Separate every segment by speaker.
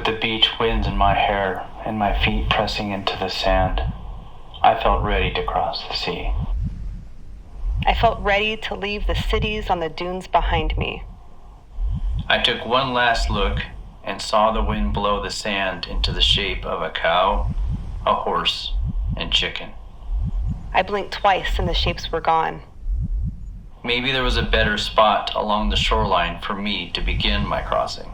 Speaker 1: With the beach winds in my hair and my feet pressing into the sand, I felt ready to cross the sea.
Speaker 2: I felt ready to leave the cities on the dunes behind me.
Speaker 1: I took one last look and saw the wind blow the sand into the shape of a cow, a horse, and chicken.
Speaker 2: I blinked twice and the shapes were gone.
Speaker 1: Maybe there was a better spot along the shoreline for me to begin my crossing.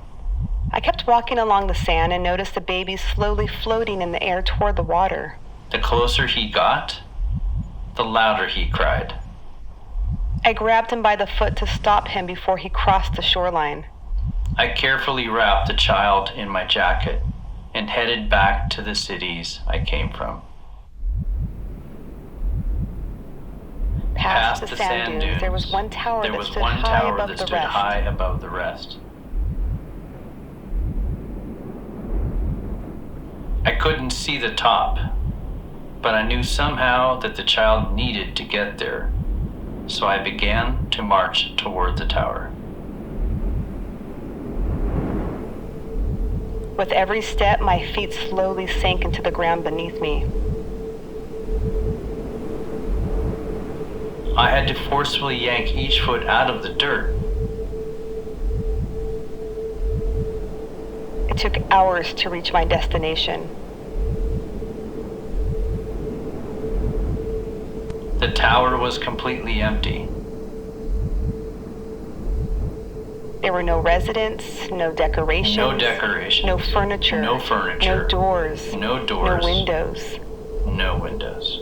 Speaker 2: I kept walking along the sand and noticed the baby slowly floating in the air toward the water.
Speaker 1: The closer he got, the louder he cried.
Speaker 2: I grabbed him by the foot to stop him before he crossed the shoreline.
Speaker 1: I carefully wrapped the child in my jacket and headed back to the cities I came from.
Speaker 2: Past the sand dunes, there was one tower that stood high above the rest.
Speaker 1: I couldn't see the top, but I knew somehow that the child needed to get there, so I began to march toward the tower.
Speaker 2: With every step, my feet slowly sank into the ground beneath me.
Speaker 1: I had to forcefully yank each foot out of the dirt.
Speaker 2: It took hours to reach my destination.
Speaker 1: The tower was completely empty.
Speaker 2: There were no residents, no decorations. No furniture.
Speaker 1: No furniture.
Speaker 2: No doors.
Speaker 1: No doors.
Speaker 2: No windows.
Speaker 1: No windows.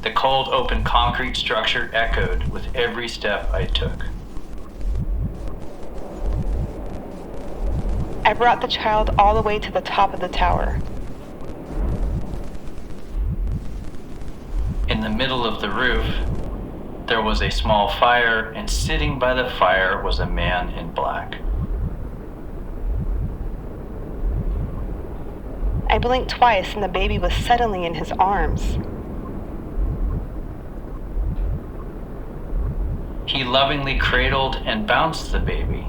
Speaker 1: The cold, open concrete structure echoed with every step I took.
Speaker 2: I brought the child all the way to the top of the tower.
Speaker 1: In the middle of the roof, there was a small fire, and sitting by the fire was a man in black.
Speaker 2: I blinked twice and the baby was suddenly in his arms.
Speaker 1: He lovingly cradled and bounced the baby.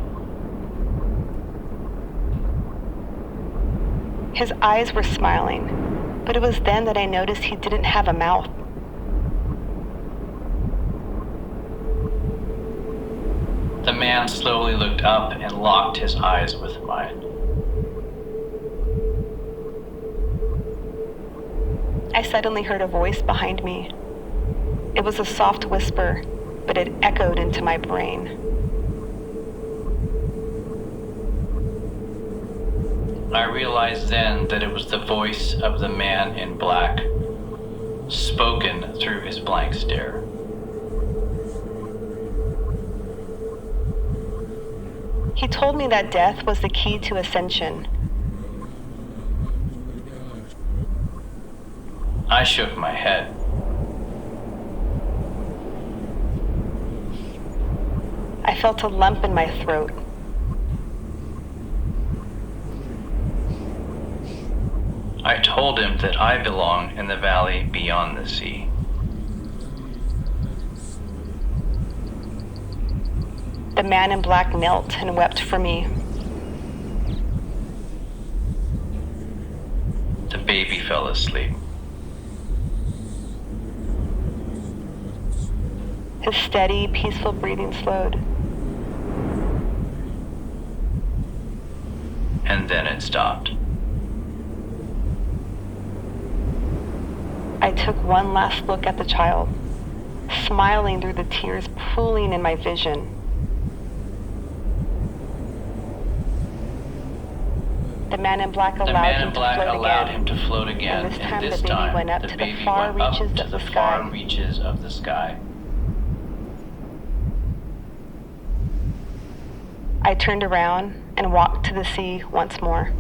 Speaker 2: His eyes were smiling, but it was then that I noticed he didn't have a mouth.
Speaker 1: The man slowly looked up and locked his eyes with mine.
Speaker 2: I suddenly heard a voice behind me. It was a soft whisper, but it echoed into my brain.
Speaker 1: I realized then that it was the voice of the man in black, spoken through his blank stare.
Speaker 2: He told me that death was the key to ascension.
Speaker 1: I shook my head.
Speaker 2: I felt a lump in my throat.
Speaker 1: I told him that I belong in the valley beyond the sea.
Speaker 2: The man in black knelt and wept for me.
Speaker 1: The baby fell asleep.
Speaker 2: His steady, peaceful breathing slowed.
Speaker 1: And then it stopped.
Speaker 2: I took one last look at the child, smiling through the tears pooling in my vision. The man in black allowed him to float again, and this time the baby went up to the far reaches of the sky. I turned around and walked to the sea once more.